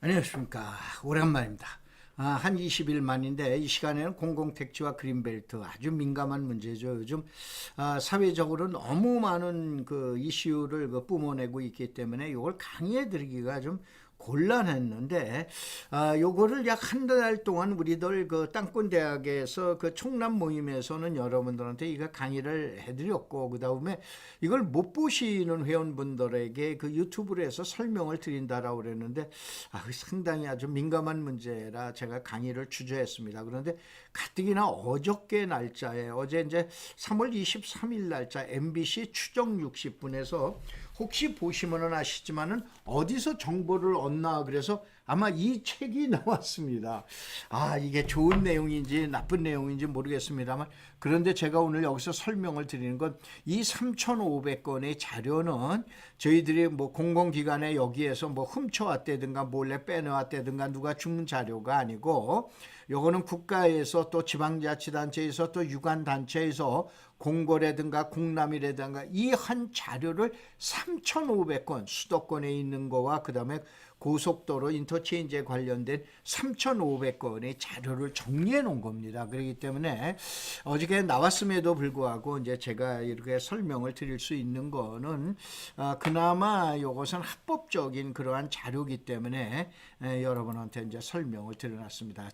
안녕하십니까. 오랜만입니다. 한 20일 만인데 이 시간에는 공공택지와 그린벨트 아주 민감한 문제죠. 요즘 사회적으로 너무 많은 그 이슈를 뿜어내고 있기 때문에 이걸 강의해 드리기가 좀 곤란했는데 요거를 약 한 달 동안 우리들 그 땅꾼 대학에서 그 총람 모임에서는 여러분들한테 이거 강의를 해드렸고, 그 다음에 이걸 못 보시는 회원분들에게 그 유튜브로 해서 설명을 드린다라고 그랬는데 상당히 아주 민감한 문제라 제가 강의를 주저했습니다. 그런데 가뜩이나 어저께 날짜에 어제 이제 3월 23일 날짜 MBC 추정 60분에서 혹시 보시면은 아시지만은 어디서 정보를 얻나 그래서 아마 이 책이 나왔습니다. 이게 좋은 내용인지 나쁜 내용인지 모르겠습니다만, 그런데 제가 오늘 여기서 설명을 드리는 건 이 3,500건의 자료는 저희들이 뭐 공공기관에 여기에서 뭐 훔쳐왔다든가 몰래 빼내왔다든가 누가 준 자료가 아니고, 요거는 국가에서 또 지방자치단체에서 또 유관단체에서 공고라든가 공람이라든가 이 한 자료를 3,500건 수도권에 있는 거와 그 다음에 고속도로 인터체인지에 관련된 3,500건의 자료를 정리해 놓은 겁니다. 그렇기 때문에 어저께 나왔음에도 불구하고 이제 제가 이렇게 설명을 드릴 수 있는 거는 그나마 이것은 합법적인 그러한 자료이기 때문에 여러분한테 이제 설명을 드려놨습니다.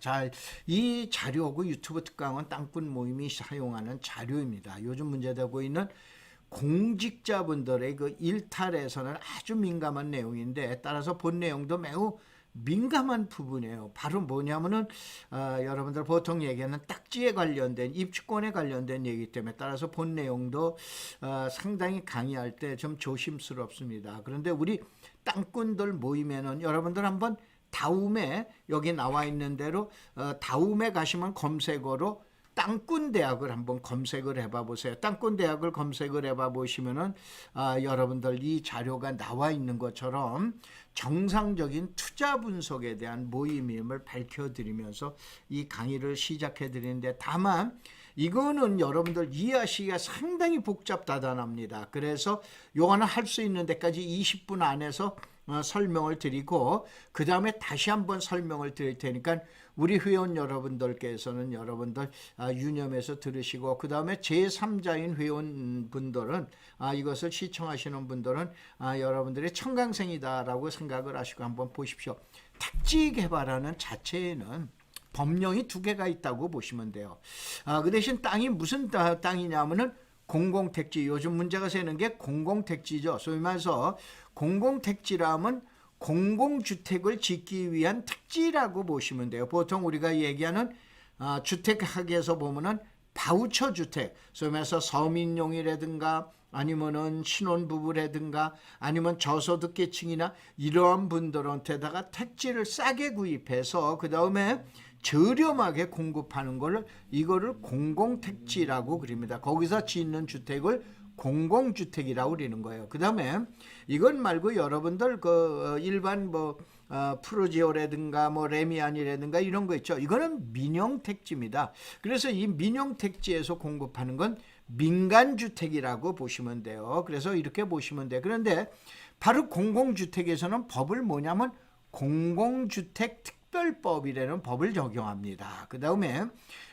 이 자료하고 유튜브 특강은 땅꾼 모임이 사용하는 자료입니다. 요즘 문제되고 있는 공직자분들의 그 일탈에서는 아주 민감한 내용인데, 따라서 본 내용도 매우 민감한 부분이에요. 바로 뭐냐면은 여러분들 보통 얘기하는 딱지에 관련된 입주권에 관련된 얘기 때문에, 따라서 본 내용도 상당히 강의할 때 좀 조심스럽습니다. 그런데 우리 땅꾼들 모임에는 여러분들 한번 다음에 여기 나와 있는 대로 다음에 가시면 검색어로 땅꾼 대학을 한번 검색을 해봐 보세요. 땅꾼 대학을 검색을 해봐 보시면은 여러분들 이 자료가 나와 있는 것처럼 정상적인 투자 분석에 대한 모임임을 밝혀드리면서 이 강의를 시작해 드리는데, 다만 이거는 여러분들 이해하시기가 상당히 복잡다단합니다. 그래서 요거는 할 수 있는 데까지 20분 안에서 설명을 드리고, 그 다음에 다시 한번 설명을 드릴 테니까 우리 회원 여러분들께서는 여러분들 유념해서 들으시고, 그 다음에 제3자인 회원분들은 이것을 시청하시는 분들은 여러분들의 청강생이다라고 생각을 하시고 한번 보십시오. 택지 개발하는 자체에는 법령이 두 개가 있다고 보시면 돼요. 그 대신 땅이 무슨 땅이냐면은 공공택지, 요즘 문제가 되는 게 공공택지죠. 소위 말해서 공공택지라면 공공주택을 짓기 위한 택지라고 보시면 돼요. 보통 우리가 얘기하는 주택학에서 보면은 바우처 주택, 소위 말해서 서민용이라든가 아니면은 신혼부부라든가 아니면 저소득계층이나 이러한 분들한테다가 택지를 싸게 구입해서 그 다음에 저렴하게 공급하는 걸, 이거를 공공택지라고 그립니다. 거기서 짓는 주택을 공공주택이라고 그러는 거예요. 그 다음에 이건 말고 여러분들 그 일반 뭐 프로지오라든가 뭐 레미안이라든가 이런 거 있죠. 이거는 민영택지입니다. 그래서 이 민영택지에서 공급하는 건 민간주택이라고 보시면 돼요. 그래서 이렇게 보시면 돼요. 그런데 바로 공공주택에서는 법을 뭐냐면 공공주택 특별법이라는 법을 적용합니다. 그 다음에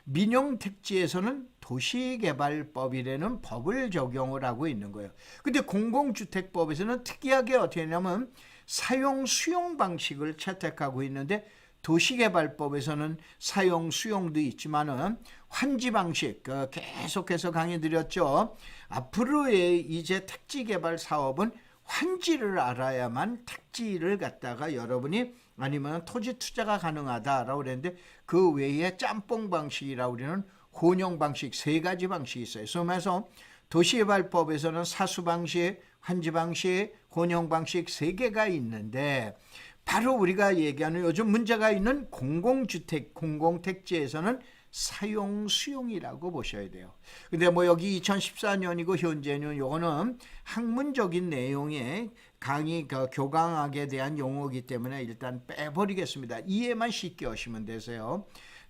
민영택지에서는 도시개발법이라는 법을 적용을 하고 있는 거예요. 근데 공공주택법에서는 특이하게 어떻게 하냐면 사용 수용 방식을 채택하고 있는데, 도시개발법에서는 사용 수용도 있지만은 환지 방식 계속해서 강의 드렸죠. 앞으로의 이제 택지개발 사업은 환지를 알아야만 택지를 갖다가 여러분이 아니면 토지 투자가 가능하다라고 그랬는데, 그 외에 짬뽕 방식이라고 우리는 혼용 방식 세 가지 방식이 있어요. 그래서 도시개발법에서는 사수 방식, 환지 방식, 혼용 방식 세 개가 있는데, 바로 우리가 얘기하는 요즘 문제가 있는 공공주택, 공공택지에서는 사용 수용이라고 보셔야 돼요. 근데 뭐 여기 2014년이고 현재는 요거는 학문적인 내용의 강의 교강학에 대한 용어이기 때문에 일단 빼버리겠습니다. 이해만 쉽게 하시면 되세요.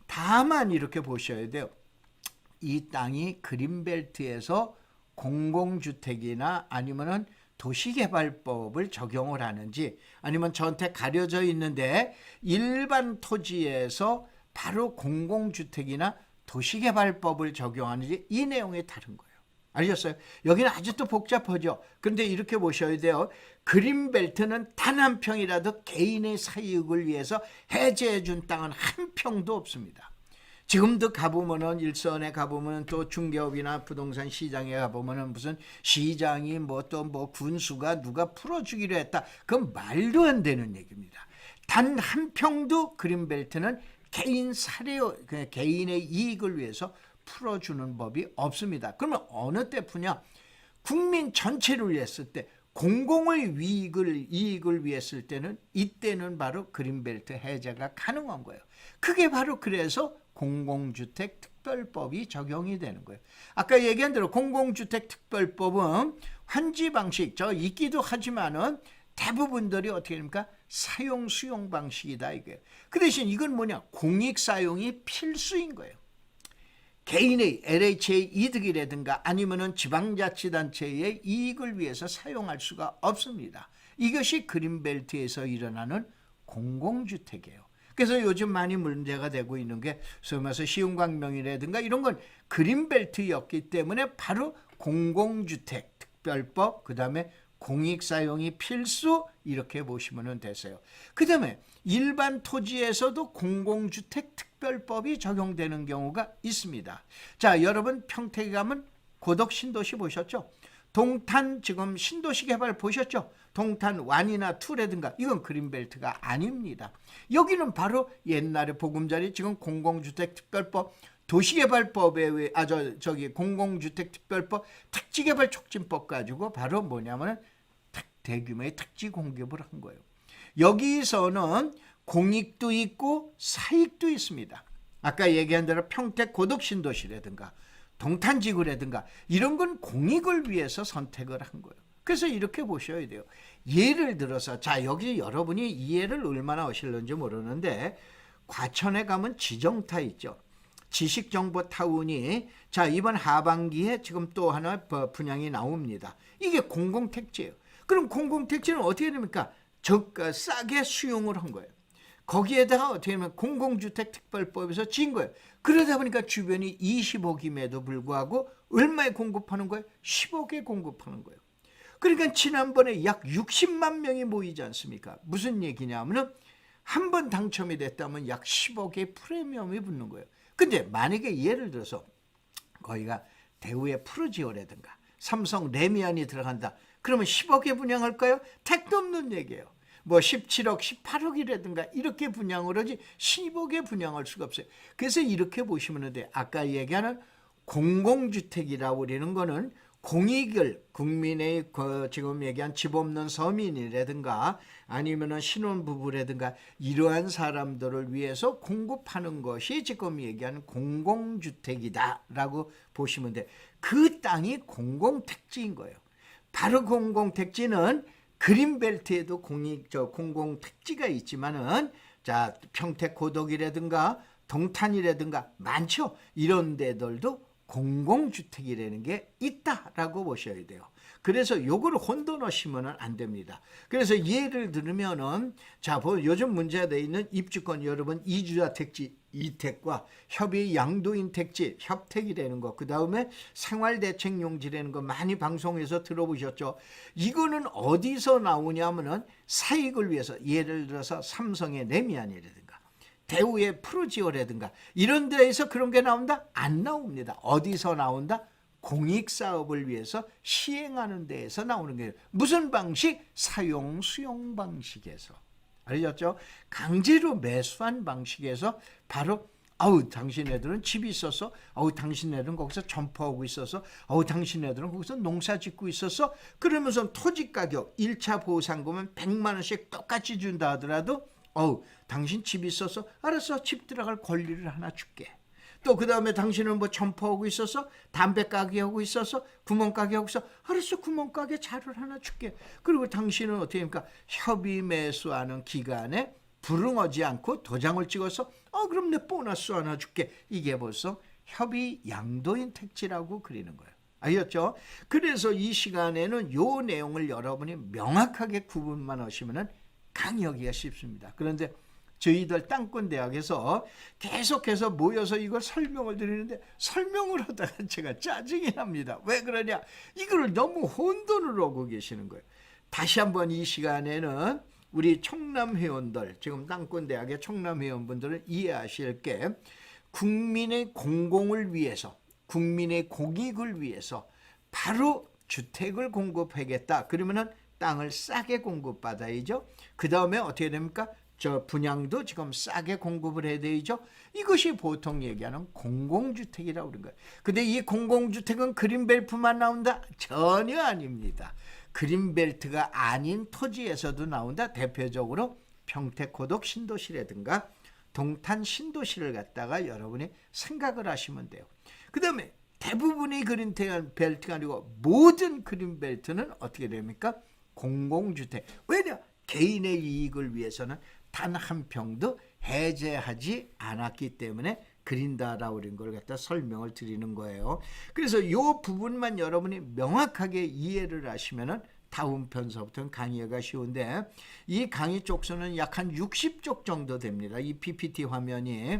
다만 이렇게 보셔야 돼요. 이 땅이 그린벨트에서 공공주택이나 아니면은 도시개발법을 적용을 하는지, 아니면 저한테 가려져 있는데 일반 토지에서 바로 공공주택이나 도시개발법을 적용하는지, 이 내용이 다른 거예요. 알겠어요? 여기는 아주 또 복잡하죠. 그런데 이렇게 보셔야 돼요. 그린벨트는 단 한 평이라도 개인의 사이익을 위해서 해제해 준 땅은 한 평도 없습니다. 지금도 가보면은, 일선에 가보면, 또 중개업이나 부동산 시장에 가보면은 무슨 시장이 또 군수가 누가 풀어주기로 했다, 그건 말도 안 되는 얘기입니다. 단 한 평도 그린벨트는 개인 사료, 개인의 이익을 위해서 풀어주는 법이 없습니다. 그러면 어느 때 푸냐? 국민 전체를 위했을 때, 공공의 이익을 위했을 때는, 이때는 바로 그린벨트 해제가 가능한 거예요. 그게 바로 그래서 공공주택 특별법이 적용이 되는 거예요. 아까 얘기한 대로 공공주택 특별법은 환지 방식, 있기도 하지만은 대부분들이 어떻게 됩니까? 사용 수용 방식이다 이거예요. 그 대신 이건 뭐냐? 공익 사용이 필수인 거예요. 개인의 LH의 이득이라든가 아니면은 지방자치단체의 이익을 위해서 사용할 수가 없습니다. 이것이 그린벨트에서 일어나는 공공주택이에요. 그래서 요즘 많이 문제가 되고 있는 게, 소위 말해서 시흥광명이라든가 이런 건 그린벨트였기 때문에 바로 공공주택 특별법, 그 다음에 공익사용이 필수, 이렇게 보시면 되세요. 그 다음에 일반 토지에서도 공공주택 특별법이 적용되는 경우가 있습니다. 자, 여러분 평택에 가면 고덕신도시 보셨죠? 동탄 지금 신도시 개발 보셨죠? 동탄 완이나 투라든가, 이건 그린벨트가 아닙니다. 여기는 바로 옛날에 보금자리, 지금 공공주택 특별법, 도시개발법에 의해 공공주택 특별법, 택지개발 촉진법 가지고 바로 뭐냐면 대규모의 택지 공급을 한 거예요. 여기서는 공익도 있고 사익도 있습니다. 아까 얘기한 대로 평택 고덕신도시라든가 동탄지구라든가 이런 건 공익을 위해서 선택을 한 거예요. 그래서 이렇게 보셔야 돼요. 예를 들어서, 자, 여기 여러분이 이해를 얼마나 하실는지 모르는데, 과천에 가면 지정타 있죠. 지식정보타운이, 자, 이번 하반기에 지금 또 하나 분양이 나옵니다. 이게 공공택지예요. 그럼 공공택지는 어떻게 됩니까? 싸게 수용을 한 거예요. 거기에다가 어떻게 하면 공공주택 특별법에서 지은 거예요. 그러다 보니까 주변이 20억임에도 불구하고 얼마에 공급하는 거예요? 10억에 공급하는 거예요. 그러니까 지난번에 약 60만 명이 모이지 않습니까? 무슨 얘기냐면은 한 번 당첨이 됐다면 약 10억의 프리미엄이 붙는 거예요. 근데 만약에 예를 들어서 거기가 대우의 프루지오라든가 삼성 레미안이 들어간다, 그러면 10억에 분양할까요? 택도 없는 얘기예요. 17억, 18억이라든가 이렇게 분양을 하지 10억에 분양할 수가 없어요. 그래서 이렇게 보시면 돼요. 아까 얘기하는 공공주택이라고 그러는 거는 공익을, 국민의 지금 얘기한 집 없는 서민이라든가 아니면은 신혼부부라든가 이러한 사람들을 위해서 공급하는 것이 지금 얘기하는 공공주택이다라고 보시면 돼요. 그 땅이 공공택지인 거예요. 바로 공공택지는 그린벨트에도 공공택지가 있지만은, 자, 평택 고덕이라든가 동탄이라든가 많죠. 이런 데들도 공공주택이라는 게 있다라고 보셔야 돼요. 그래서 요거를 혼돈하시면 안 됩니다. 그래서 예를 들면은, 자, 요즘 문제가 되어 있는 입주권, 여러분 이주자 택지, 이택과 협의 양도인 택지, 협택이라는 거, 그 다음에 생활대책용지라는 거 많이 방송에서 들어보셨죠? 이거는 어디서 나오냐면은 사익을 위해서, 예를 들어서 삼성의 레미안이라든가 대우의 프루지오라든가 이런 데에서 그런 게 나온다? 안 나옵니다. 어디서 나온다? 공익사업을 위해서 시행하는 데에서 나오는 거예요. 무슨 방식? 사용 수용 방식에서. 알겠죠? 강제로 매수한 방식에서 바로, 당신네들은 집이 있어서, 당신네들은 거기서 점포하고 있어서, 당신네들은 거기서 농사 짓고 있어서, 그러면서 토지 가격 1차 보상금은 100만 원씩 똑같이 준다 하더라도, 당신 집이 있어서 알았어, 집 들어갈 권리를 하나 줄게. 또 그 다음에 당신은 점포하고 있어서, 담배 가게 하고 있어서, 구멍가게 하고 있어, 알았어, 구멍가게 자를 하나 줄게. 그리고 당신은 어떻게 합니까? 협의 매수하는 기간에 불응하지 않고 도장을 찍어서, 그럼 내 보너스 하나 줄게. 이게 벌써 협의 양도인 택지라고 그리는 거예요. 알겠죠? 그래서 이 시간에는 요 내용을 여러분이 명확하게 구분만 하시면 강의하기가 쉽습니다. 그런데 저희들 땅꾼대학에서 계속해서 모여서 이걸 설명을 드리는데 설명을 하다가 제가 짜증이 납니다. 왜 그러냐? 이걸 너무 혼돈을 하고 계시는 거예요. 다시 한번 이 시간에는 우리 청남 회원들, 지금 땅꾼대학의 청남 회원분들은 이해하실 게 국민의 공공을 위해서, 국민의 공익을 위해서 바로 주택을 공급하겠다. 그러면은 땅을 싸게 공급받아야죠. 그 다음에 어떻게 됩니까? 저 분양도 지금 싸게 공급을 해야 되죠. 이것이 보통 얘기하는 공공주택이라고 그런 거예요. 근데 이 공공주택은 그린벨트만 나온다? 전혀 아닙니다. 그린벨트가 아닌 토지에서도 나온다. 대표적으로 평택고덕 신도시라든가 동탄 신도시를 갖다가 여러분이 생각을 하시면 돼요. 그 다음에 대부분의 그린벨트가 아니고 모든 그린벨트는 어떻게 됩니까? 공공주택. 왜냐? 개인의 이익을 위해서는 단 한 평도 해제하지 않았기 때문에 그린다라고 그런 걸 갖다 설명을 드리는 거예요. 그래서 이 부분만 여러분이 명확하게 이해를 하시면은 다음 편서부터는 강의가 쉬운데 이 강의 쪽수는 약 한 60쪽 정도 됩니다. 이 PPT 화면이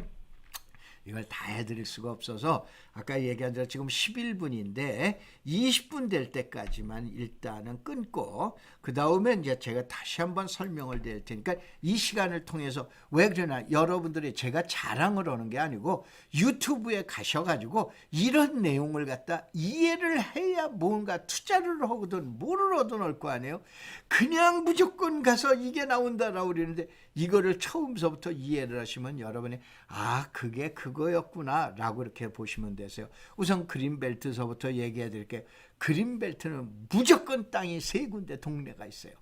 이걸 다 해드릴 수가 없어서 아까 얘기한 대로 지금 11분인데 20분 될 때까지만 일단은 끊고 그 다음에 이제 제가 다시 한번 설명을 드릴 테니까 이 시간을 통해서 왜 그러나 여러분들이 제가 자랑을 하는 게 아니고 유튜브에 가셔가지고 이런 내용을 갖다 이해를 해야 뭔가 투자를 하거든 뭐를 하든 할 거 아니에요. 그냥 무조건 가서 이게 나온다라고 그러는데 이거를 처음서부터 이해를 하시면 여러분이 아 그게 그거였구나 라고 이렇게 보시면 되세요. 우선 그린벨트서부터 얘기해 드릴게요. 그린벨트는 무조건 땅이 세 군데 동네가 있어요.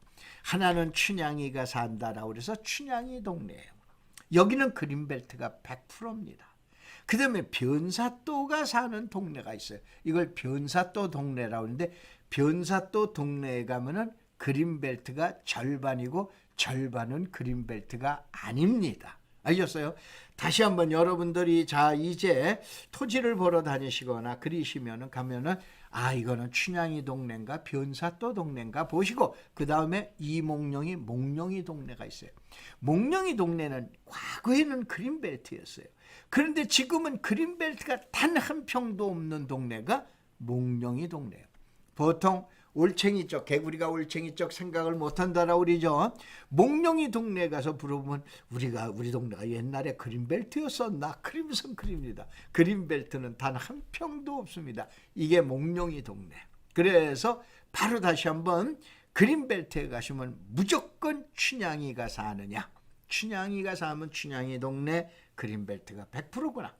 하나는 춘향이가 산다라고 그래서 춘향이 동네예요. 여기는 그린벨트가 100%입니다. 그 다음에 변사또가 사는 동네가 있어요. 이걸 변사또 동네라고 하는데 변사또 동네에 가면은 그린벨트가 절반이고 절반은 그린벨트가 아닙니다. 알겠어요? 다시 한번 여러분들이 자 이제 토지를 보러 다니시거나 그리시면은 가면은 아 이거는 춘향이 동네인가 변사또 동네인가 보시고 그 다음에 이몽룡이 몽룡이 동네가 있어요. 몽룡이 동네는 과거에는 그린벨트였어요. 그런데 지금은 그린벨트가 단 한 평도 없는 동네가 몽룡이 동네예요. 보통 올챙이 쪽, 개구리가 올챙이 쪽 생각을 못한다라고 그러죠. 몽룡이 동네에 가서 물어보면 우리 동네가 옛날에 그린벨트였었나? 크림선 크림입니다. 그린벨트는 단 한 평도 없습니다. 이게 몽룡이 동네. 그래서 바로 다시 한번 그린벨트에 가시면 무조건 춘향이가 사느냐? 춘향이가 사면 춘향이 동네 그린벨트가 100%구나.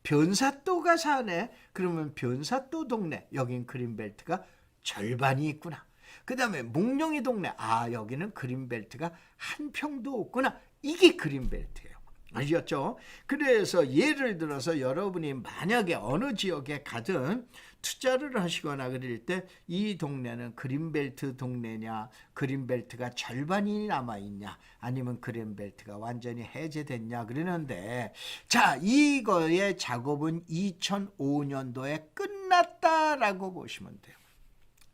변사또가 사네? 그러면 변사또 동네, 여긴 그린벨트가 절반이 있구나. 그 다음에 몽룡이 동네, 아 여기는 그린벨트가 한 평도 없구나. 이게 그린벨트예요. 아셨죠? 그래서 예를 들어서 여러분이 만약에 어느 지역에 가든 투자를 하시거나 그럴 때 이 동네는 그린벨트 동네냐, 그린벨트가 절반이 남아있냐, 아니면 그린벨트가 완전히 해제됐냐 그러는데 자 이거의 작업은 2005년도에 끝났다라고 보시면 돼요.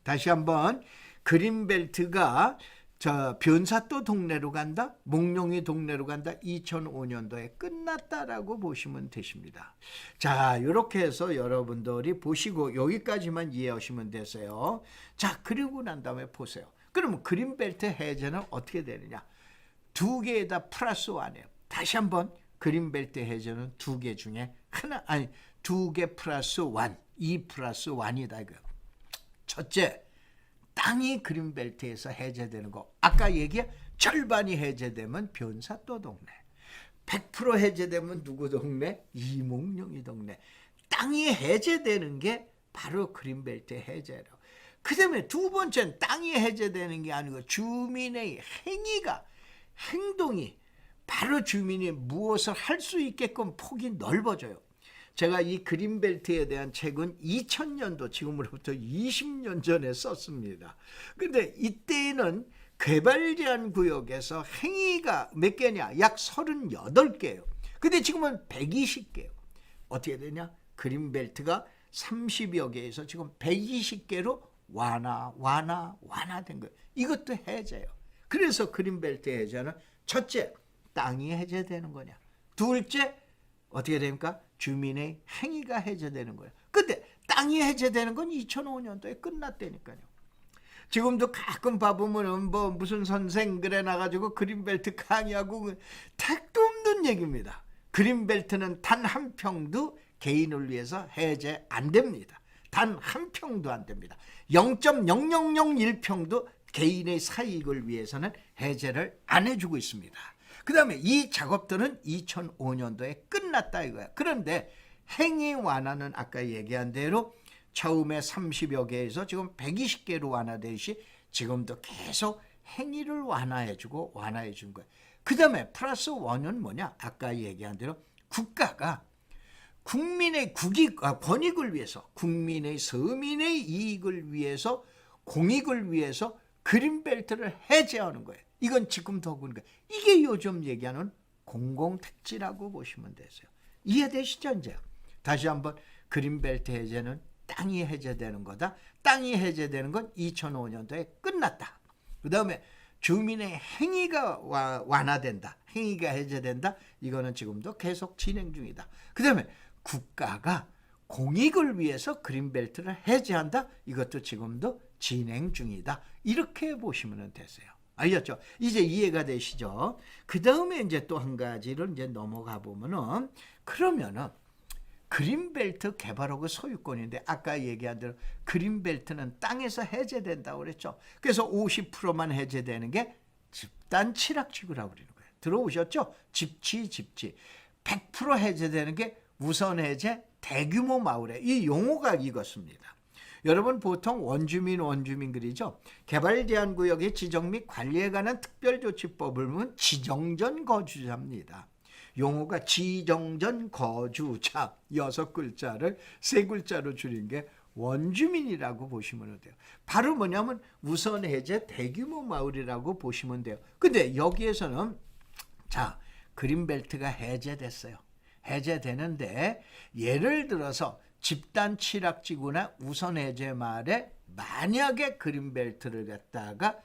다시 한번 그린벨트가 저 변사또 동네로 간다, 몽룡이 동네로 간다. 2005년도에 끝났다라고 보시면 되십니다. 자, 이렇게 해서 여러분들이 보시고 여기까지만 이해하시면 되세요. 자, 그리고 난 다음에 보세요. 그러면 그린벨트 해제는 어떻게 되느냐? 두 개에다 플러스 1이에요. 다시 한번 그린벨트 해제는 두 개 중에 하나, 아니 두 개 플러스 1, 2 플러스 1이다 이거예요. 첫째, 땅이 그린벨트에서 해제되는 거. 아까 얘기한 절반이 해제되면 변사또 동네. 100% 해제되면 누구 동네? 이몽룡이 동네. 땅이 해제되는 게 바로 그린벨트 해제로. 그 다음에 두 번째는 땅이 해제되는 게 아니고 주민의 행동이 바로 주민이 무엇을 할 수 있게끔 폭이 넓어져요. 제가 이 그린벨트에 대한 책은 2000년도 지금으로부터 20년 전에 썼습니다. 근데 이때는 개발 제한 구역에서 행위가 몇 개냐? 약 38개예요. 근데 지금은 120개예요. 어떻게 되냐? 그린벨트가 30여 개에서 지금 120개로 완화된 거예요. 이것도 해제예요. 그래서 그린벨트 해제는 첫째, 땅이 해제되는 거냐. 둘째, 어떻게 됩니까? 주민의 행위가 해제되는 거예요. 근데 땅이 해제되는 건 2005년도에 끝났다니까요. 지금도 가끔 봐보면 뭐 무슨 선생 그래 나가지고 그린벨트 강의하고 택도 없는 얘기입니다. 그린벨트는 단 한 평도 개인을 위해서 해제 안 됩니다. 단 한 평도 안 됩니다. 0.0001평도 개인의 사익을 위해서는 해제를 안 해주고 있습니다. 그 다음에 이 작업들은 2005년도에 끝났다 이거야. 그런데 행위 완화는 아까 얘기한 대로 처음에 30여 개에서 지금 120개로 완화되듯이 지금도 계속 행위를 완화해주고 완화해준 거예요. 그 다음에 플러스 원은 뭐냐? 아까 얘기한 대로 국가가 국민의 권익을 위해서, 국민의 서민의 이익을 위해서, 공익을 위해서 그린벨트를 해제하는 거예요. 이건 지금도 하고 있는 거예요. 이게 요즘 얘기하는 공공택지라고 보시면 되세요. 이해되시죠? 이제 다시 한번 그린벨트 해제는 땅이 해제되는 거다. 땅이 해제되는 건 2005년도에 끝났다. 그 다음에 주민의 행위가 완화된다. 행위가 해제된다. 이거는 지금도 계속 진행 중이다. 그 다음에 국가가 공익을 위해서 그린벨트를 해제한다. 이것도 지금도 진행 중이다. 이렇게 보시면 되세요. 알겠죠? 이제 이해가 되시죠? 그 다음에 이제 또 한 가지를 이제 넘어가 보면은 그러면은 그린벨트 개발하고 소유권인데 아까 얘기한 대로 그린벨트는 땅에서 해제된다고 그랬죠. 그래서 50%만 해제되는 게 집단 취락지구라고 그러는 거예요. 들어오셨죠? 집지. 100% 해제되는 게 우선 해제 대규모 마을에 이 용어가 이것입니다. 여러분 보통 원주민 그리죠. 개발 제한 구역의 지정 및 관리에 관한 특별조치법을 보면 지정전 거주자입니다. 용어가 지정전 거주자 6글자를 3글자로 줄인 게 원주민이라고 보시면 돼요. 바로 뭐냐면 우선 해제 대규모 마을이라고 보시면 돼요. 근데 여기에서는 자, 그린벨트가 해제됐어요. 해제되는데 예를 들어서 집단 취락지구나 우선 해제 말에 만약에 그린벨트를 갖다가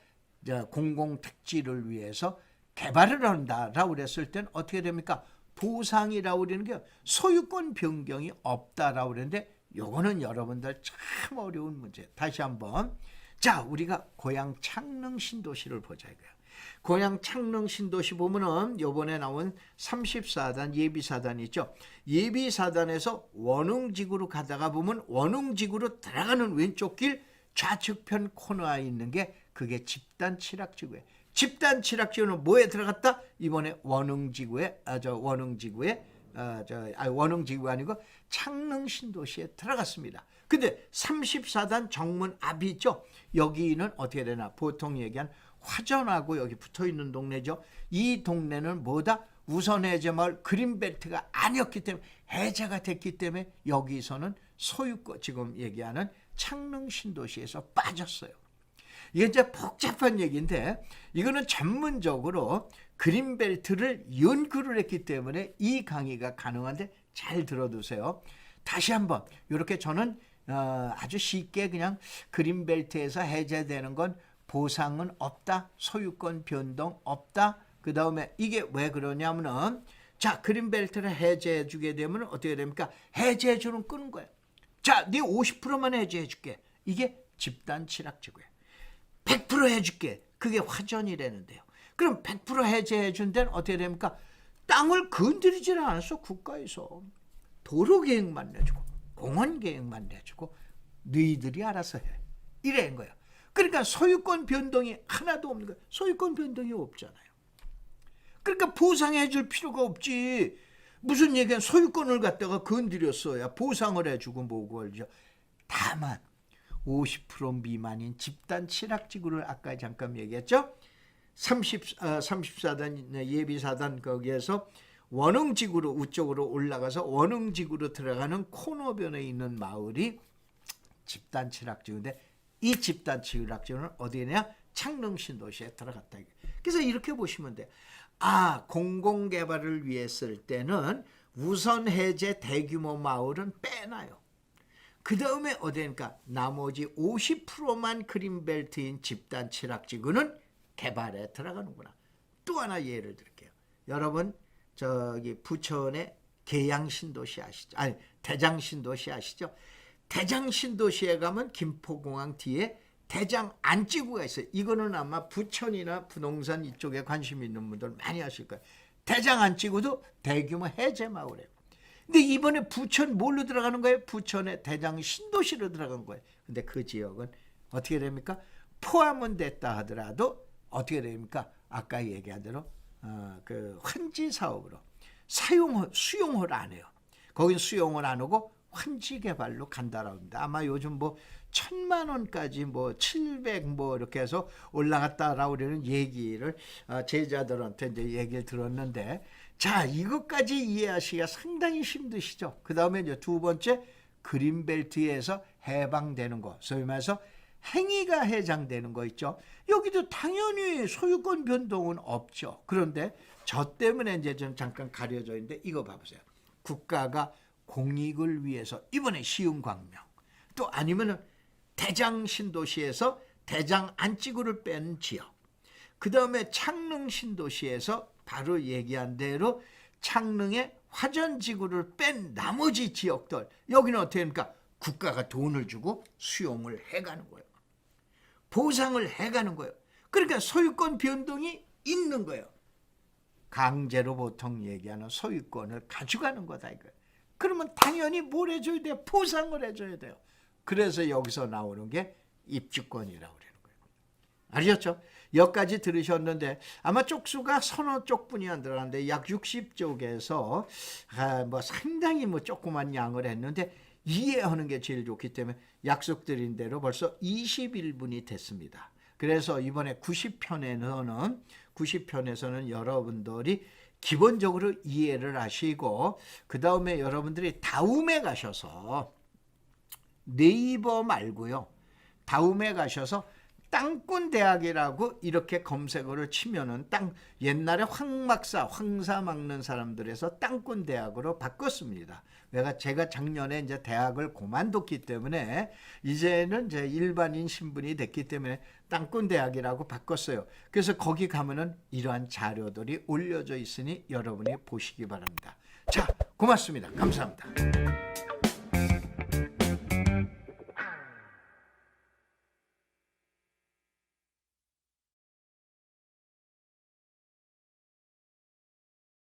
공공택지를 위해서 개발을 한다라고 그랬을 땐 어떻게 됩니까? 보상이라고 그러는 게 소유권 변경이 없다라고 그러는데 요거는 여러분들 참 어려운 문제. 다시 한번 자 우리가 고향 창릉 신도시를 보자 이거야. 고향 창릉 신도시 보면은 요번에 나온 34단 예비사단 있죠. 예비사단에서 원흥지구로 가다가 보면 원흥지구로 들어가는 왼쪽 길 좌측편 코너에 있는 게 그게 집단 취락지구예요. 집단 취락지구는 뭐에 들어갔다? 이번에 원흥지구에 원흥지구가 아니고 창릉 신도시에 들어갔습니다. 근데 34단 정문 앞이 있죠. 여기는 어떻게 되나? 보통 얘기한 화전하고 여기 붙어있는 동네죠. 이 동네는 뭐다? 우선 해제 마을 그린벨트가 아니었기 때문에 해제가 됐기 때문에 여기서는 소유권 지금 얘기하는 창릉 신도시에서 빠졌어요. 이게 이제 복잡한 얘기인데 이거는 전문적으로 그린벨트를 연구를 했기 때문에 이 강의가 가능한데 잘 들어두세요. 다시 한번 이렇게 저는 아주 쉽게 그냥 그린벨트에서 해제되는 건 보상은 없다. 소유권 변동 없다. 그 다음에 이게 왜 그러냐면은 자 그린벨트를 해제해 주게 되면 어떻게 됩니까? 해제해 주는 끄는 거예요. 자, 네 50%만 해제해 줄게. 이게 집단 취락지구예요. 100% 해줄게. 그게 화전이라는데요. 그럼 100% 해제해 준 데는 어떻게 됩니까? 땅을 건드리질 않았어. 국가에서. 도로 계획만 내주고 공원 계획만 내주고 너희들이 알아서 해. 이런 거예요. 그러니까 소유권 변동이 하나도 없는 거예요. 소유권 변동이 없잖아요. 그러니까 보상해 줄 필요가 없지. 무슨 얘기야. 소유권을 갖다가 건드렸어야 보상을 해주고 뭐고 알죠. 다만 50% 미만인 집단 취락지구를 아까 잠깐 얘기했죠. 34단 예비사단 거기에서 원흥지구로 우쪽으로 올라가서 원흥지구로 들어가는 코너변에 있는 마을이 집단 취락지구인데 이 집단 취락지구는 어디냐? 창릉 신도시에 들어갔다. 그래서 이렇게 보시면 돼. 아, 공공개발을 위해 쓸 때는 우선 해제 대규모 마을은 빼놔요. 그 다음에 어디니까 나머지 50%만 그린벨트인 집단 칠학지구는 개발에 들어가는구나. 또 하나 예를 들게요. 여러분 저기 부천의 계양신도시 아시죠? 아니 대장신도시 아시죠? 대장신도시에 가면 김포공항 뒤에 대장 안찌구가 있어요. 이거는 아마 부천이나 부동산 이쪽에 관심 있는 분들 많이 아실 거예요. 대장 안찌구도 대규모 해제 마을이에요. 근데 이번에 부천 뭘로 들어가는 거예요? 부천의 대장 신도시로 들어간 거예요. 근데 그 지역은 어떻게 됩니까? 포함은 됐다 하더라도 어떻게 됩니까? 아까 얘기한 대로 그 환지 사업으로 수용을 안 해요. 거긴 수용을 안 하고 환지 개발로 간다라고 합니다. 아마 요즘 뭐 1,000만 원까지 뭐 700 뭐 이렇게 해서 올라갔다라고 그러는 얘기를 제자들한테 이제 얘기를 들었는데, 자, 이것까지 이해하시기가 상당히 힘드시죠. 그 다음에 이제 두 번째, 그린벨트에서 해방되는 거, 소위 말해서 행위가 해장되는 거 있죠. 여기도 당연히 소유권 변동은 없죠. 그런데 저 때문에 이제 좀 잠깐 가려져 있는데 이거 봐보세요. 국가가 공익을 위해서 이번에 시흥광명, 또 아니면은 대장 신도시에서 대장 안찌구를 뺀 지역, 그 다음에 창릉 신도시에서 바로 얘기한 대로 창릉의 화전지구를 뺀 나머지 지역들, 여기는 어떻게 합니까? 국가가 돈을 주고 수용을 해가는 거예요. 보상을 해가는 거예요. 그러니까 소유권 변동이 있는 거예요. 강제로 보통 얘기하는 소유권을 가져가는 거다 이거예요. 그러면 당연히 뭘 해줘야 돼요? 보상을 해줘야 돼요. 그래서 여기서 나오는 게 입주권이라고 그러는 거예요. 아셨죠? 여기까지 들으셨는데 아마 쪽수가 서너 쪽뿐이 안 들어가는데 약 60쪽에서 뭐 상당히 뭐 조그만 양을 했는데 이해하는 게 제일 좋기 때문에 약속드린 대로 벌써 21분이 됐습니다. 그래서 이번에 90편에서는 여러분들이 기본적으로 이해를 하시고, 그 다음에 여러분들이 다음에 가셔서 네이버 말고요, 다음에 가셔서 땅꾼대학이라고 이렇게 검색어를 치면은 옛날에 황사 막는 사람들에서 땅꾼대학으로 바꿨습니다. 제가 작년에 이제 대학을 그만뒀기 때문에 이제는 이제 일반인 신분이 됐기 때문에 땅꾼대학이라고 바꿨어요. 그래서 거기 가면은 이러한 자료들이 올려져 있으니 여러분이 보시기 바랍니다. 자, 고맙습니다. 감사합니다.